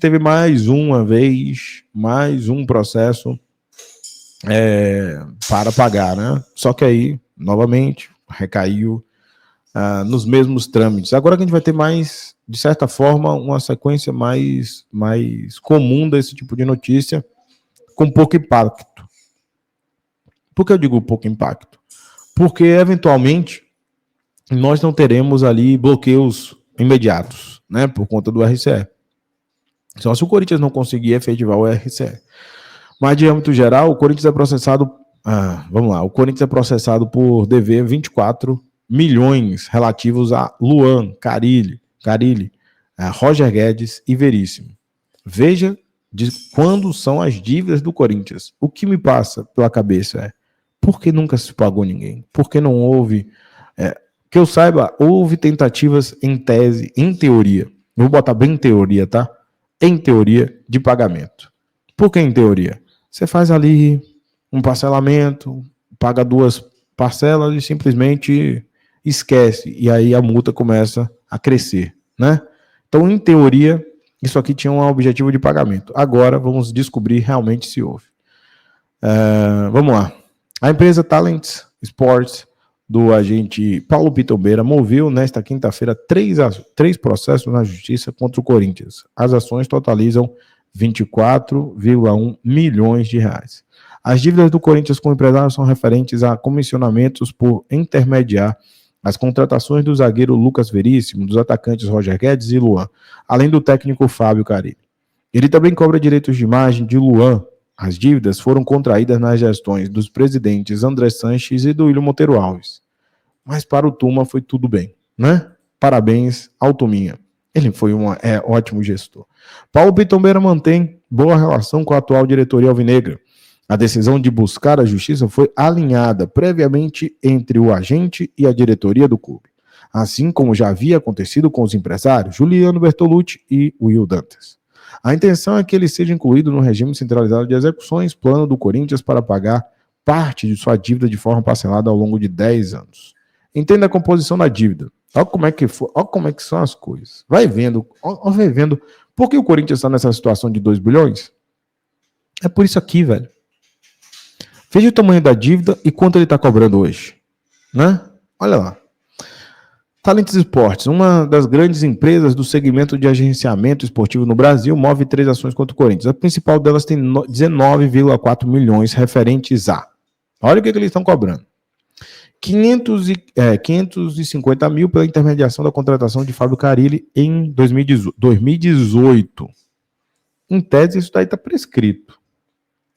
teve mais um processo para pagar, né? Só que aí, novamente, recaiu nos mesmos trâmites. Agora que a gente vai ter mais, de certa forma, uma sequência mais comum desse tipo de notícia, com pouco impacto. Por que eu digo pouco impacto? Porque, eventualmente, nós não teremos ali bloqueios imediatos, né, por conta do RCE. Só se o Corinthians não conseguir efetivar o RCE. Mas, de âmbito geral, o Corinthians é processado... o Corinthians é processado por dever 24 milhões relativos a Luan, Carille, Roger Guedes e Veríssimo. Veja de quando são as dívidas do Corinthians. O que me passa pela cabeça é: por que nunca se pagou ninguém? Por que não houve... que eu saiba, houve tentativas em tese, em teoria. Eu vou botar bem em teoria, tá? Em teoria de pagamento. Por que em teoria? Você faz ali um parcelamento, paga 2 parcelas e simplesmente esquece. E aí a multa começa a crescer, né? Então, em teoria, isso aqui tinha um objetivo de pagamento. Agora, vamos descobrir realmente se houve. Vamos lá. A empresa Talents Sports, do agente Paulo Pitombeira, moveu nesta quinta-feira 3 processos na justiça contra o Corinthians. As ações totalizam 24,1 milhões de reais. As dívidas do Corinthians com o empresário são referentes a comissionamentos por intermediar as contratações do zagueiro Lucas Veríssimo, dos atacantes Roger Guedes e Luan, além do técnico Fábio Carille. Ele também cobra direitos de imagem de Luan. As dívidas foram contraídas nas gestões dos presidentes André Sanches e do William Monteiro Alves. Mas para o Tuma foi tudo bem, né? Parabéns ao Tuminha. Ele foi um ótimo gestor. Paulo Pitombeira mantém boa relação com a atual diretoria alvinegra. A decisão de buscar a justiça foi alinhada previamente entre o agente e a diretoria do clube, assim como já havia acontecido com os empresários Juliano Bertolucci e Will Dantas. A intenção é que ele seja incluído no regime centralizado de execuções, plano do Corinthians para pagar parte de sua dívida de forma parcelada ao longo de 10 anos. Entenda a composição da dívida. Olha como é que foi, olha como é que são as coisas. Vai vendo. Por que o Corinthians está nessa situação de 2 bilhões? É por isso aqui, velho. Veja o tamanho da dívida e quanto ele está cobrando hoje, né? Olha lá. Talents Sports, uma das grandes empresas do segmento de agenciamento esportivo no Brasil, move 3 ações contra o Corinthians. A principal delas tem 19,4 milhões referentes a... Olha o que eles estão cobrando. 550 mil pela intermediação da contratação de Fábio Carille em 2018. Em tese, isso daí está prescrito.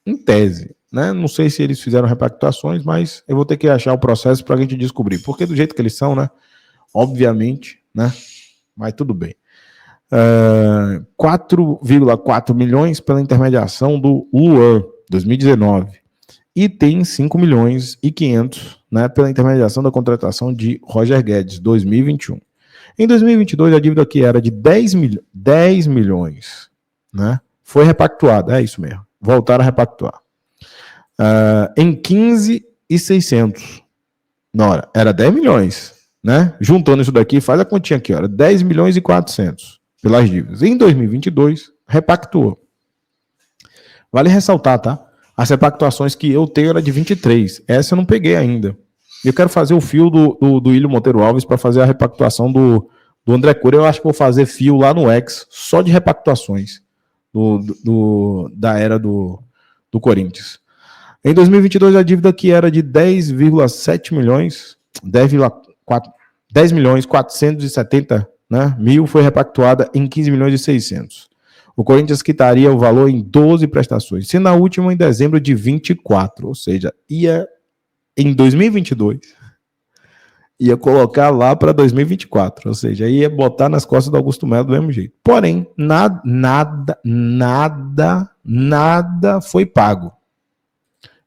Em tese, né? Não sei se eles fizeram repactuações, mas eu vou ter que achar o processo para a gente descobrir. Porque do jeito que eles são, né? Obviamente, né? Mas tudo bem. 4,4 milhões pela intermediação do Luan, 2019. E tem 5 milhões e 500, né, pela intermediação da contratação de Roger Guedes, 2021. Em 2022, a dívida que era de 10 milhões, né, foi repactuada. É isso mesmo. Voltaram a repactuar. Em 15,600. Não, era 10 milhões. Né? Juntando isso daqui, faz a continha aqui, ó, 10 milhões e 400 pelas dívidas. Em 2022, repactuou. Vale ressaltar, tá? As repactuações que eu tenho era de 23. Essa eu não peguei ainda. Eu quero fazer o fio do William Monteiro Alves para fazer a repactuação do André Cury. Eu acho que vou fazer fio lá no X, só de repactuações da era do Corinthians. Em 2022, a dívida que era de 10,7 milhões, 10 milhões 470, né, mil foi repactuada em 15 milhões e 600. O Corinthians quitaria o valor em 12 prestações, sendo a última em dezembro de 24, ou seja, em 2022, ia colocar lá para 2024, ou seja, ia botar nas costas do Augusto Melo do mesmo jeito. Porém, nada foi pago.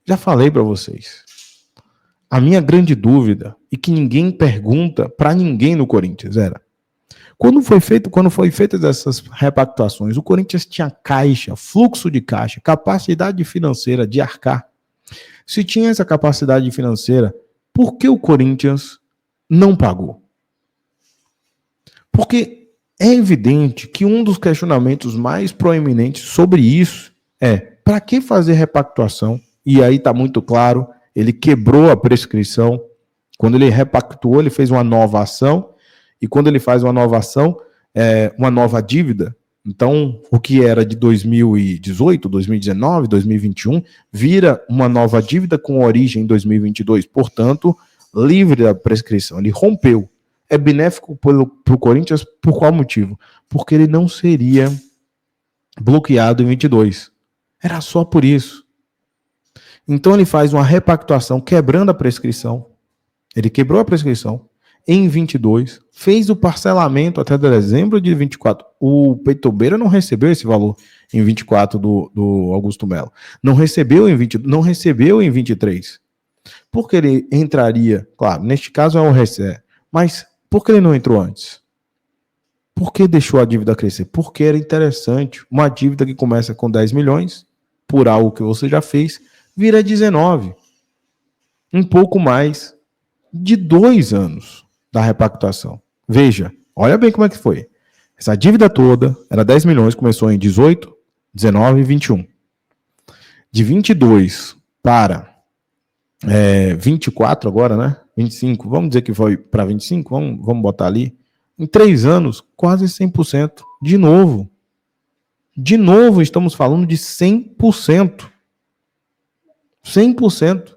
Já falei para vocês. A minha grande dúvida, e que ninguém pergunta para ninguém no Corinthians, era: quando foi feitas essas repactuações, o Corinthians tinha caixa, fluxo de caixa, capacidade financeira de arcar. Se tinha essa capacidade financeira, por que o Corinthians não pagou? Porque É evidente que um dos questionamentos mais proeminentes sobre isso é: para que fazer repactuação? E aí está muito claro, ele quebrou a prescrição. Quando ele repactuou, ele fez uma nova ação, e quando ele faz uma nova ação, uma nova dívida, então o que era de 2018, 2019, 2021, vira uma nova dívida com origem em 2022, portanto, livre da prescrição. Ele rompeu. É benéfico para o Corinthians por qual motivo? Porque ele não seria bloqueado em 22. Era só por isso. Então ele faz uma repactuação quebrando a prescrição. Ele quebrou a prescrição em 22, fez o parcelamento até dezembro de 24. O Peitobeira não recebeu esse valor em 24 do Augusto Melo. Não recebeu em 20, não recebeu em 23. Porque ele entraria, claro, neste caso é o RCE, mas por que ele não entrou antes? Por que deixou a dívida crescer? Porque era interessante. Uma dívida que começa com 10 milhões, por algo que você já fez, vira 19. Um pouco mais de 2 anos da repactuação. Veja, olha bem como é que foi. Essa dívida toda era 10 milhões, começou em 18, 19 e 21. De 22 para 24 agora, né? 25, vamos dizer que foi para 25, vamos botar ali. Em 3 anos, quase 100%. De novo. De novo, estamos falando de 100%. 100%.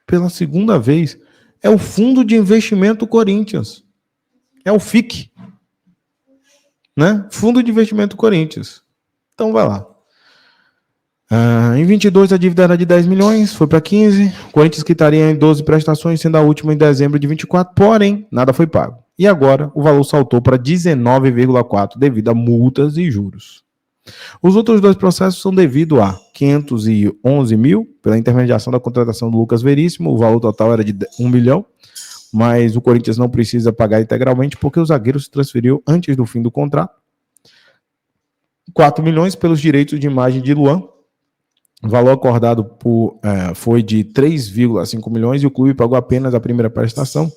Pela segunda vez. É o Fundo de Investimento Corinthians. É o FIC. Né? Fundo de Investimento Corinthians. Então, vai lá. Em 22, a dívida era de 10 milhões, foi para 15. O Corinthians quitaria em 12 prestações, sendo a última em dezembro de 24, porém, nada foi pago. E agora, o valor saltou para 19,4 devido a multas e juros. Os outros 2 processos são devido a 511 mil, pela intermediação da contratação do Lucas Veríssimo, o valor total era de 1 milhão, mas o Corinthians não precisa pagar integralmente porque o zagueiro se transferiu antes do fim do contrato. 4 milhões pelos direitos de imagem de Luan. O valor acordado foi de 3,5 milhões e o clube pagou apenas a primeira prestação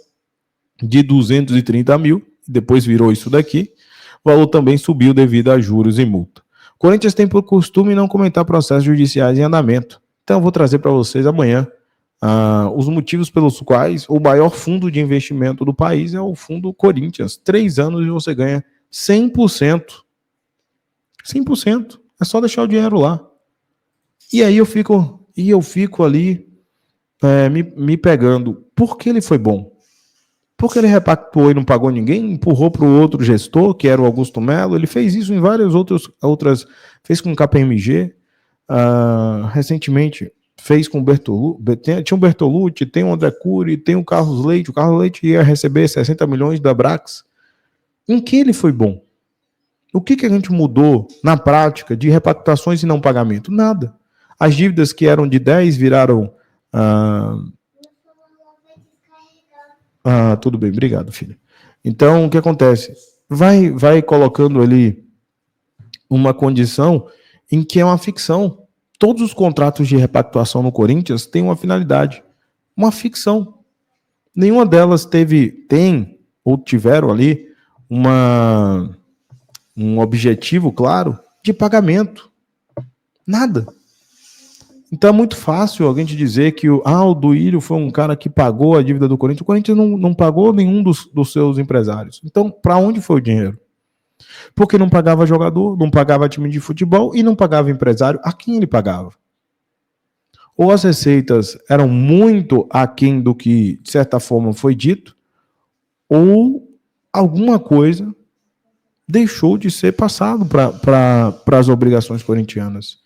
de 230 mil, depois virou isso daqui. O valor também subiu devido a juros e multa. O Corinthians tem por costume não comentar processos judiciais em andamento. Então eu vou trazer para vocês amanhã os motivos pelos quais o maior fundo de investimento do país é o Fundo Corinthians. 3 anos e você ganha 100%. 100%. É só deixar o dinheiro lá. E aí eu fico ali me pegando. Por que ele foi bom? Porque ele repactuou e não pagou ninguém, empurrou para o outro gestor, que era o Augusto Melo. Ele fez isso em várias outras, fez com o KPMG, recentemente fez com o Bertolucci, tinha o Bertolucci, tem o André Cury, tem o Carlos Leite. O Carlos Leite ia receber 60 milhões da Brax. Em que ele foi bom? O que a gente mudou na prática de repactuações e não pagamento? Nada. As dívidas que eram de 10 viraram... tudo bem, obrigado, filho. Então, o que acontece? Vai colocando ali uma condição em que é uma ficção. Todos os contratos de repactuação no Corinthians têm uma finalidade. Uma ficção. Nenhuma delas tem ou tiveram ali um objetivo claro de pagamento. Nada. Então é muito fácil alguém te dizer que o Duílio foi um cara que pagou a dívida do Corinthians. O Corinthians não pagou nenhum dos seus empresários. Então, para onde foi o dinheiro? Porque não pagava jogador, não pagava time de futebol e não pagava empresário. A quem ele pagava? Ou as receitas eram muito aquém do que, de certa forma, foi dito, ou alguma coisa deixou de ser passado para as obrigações corintianas.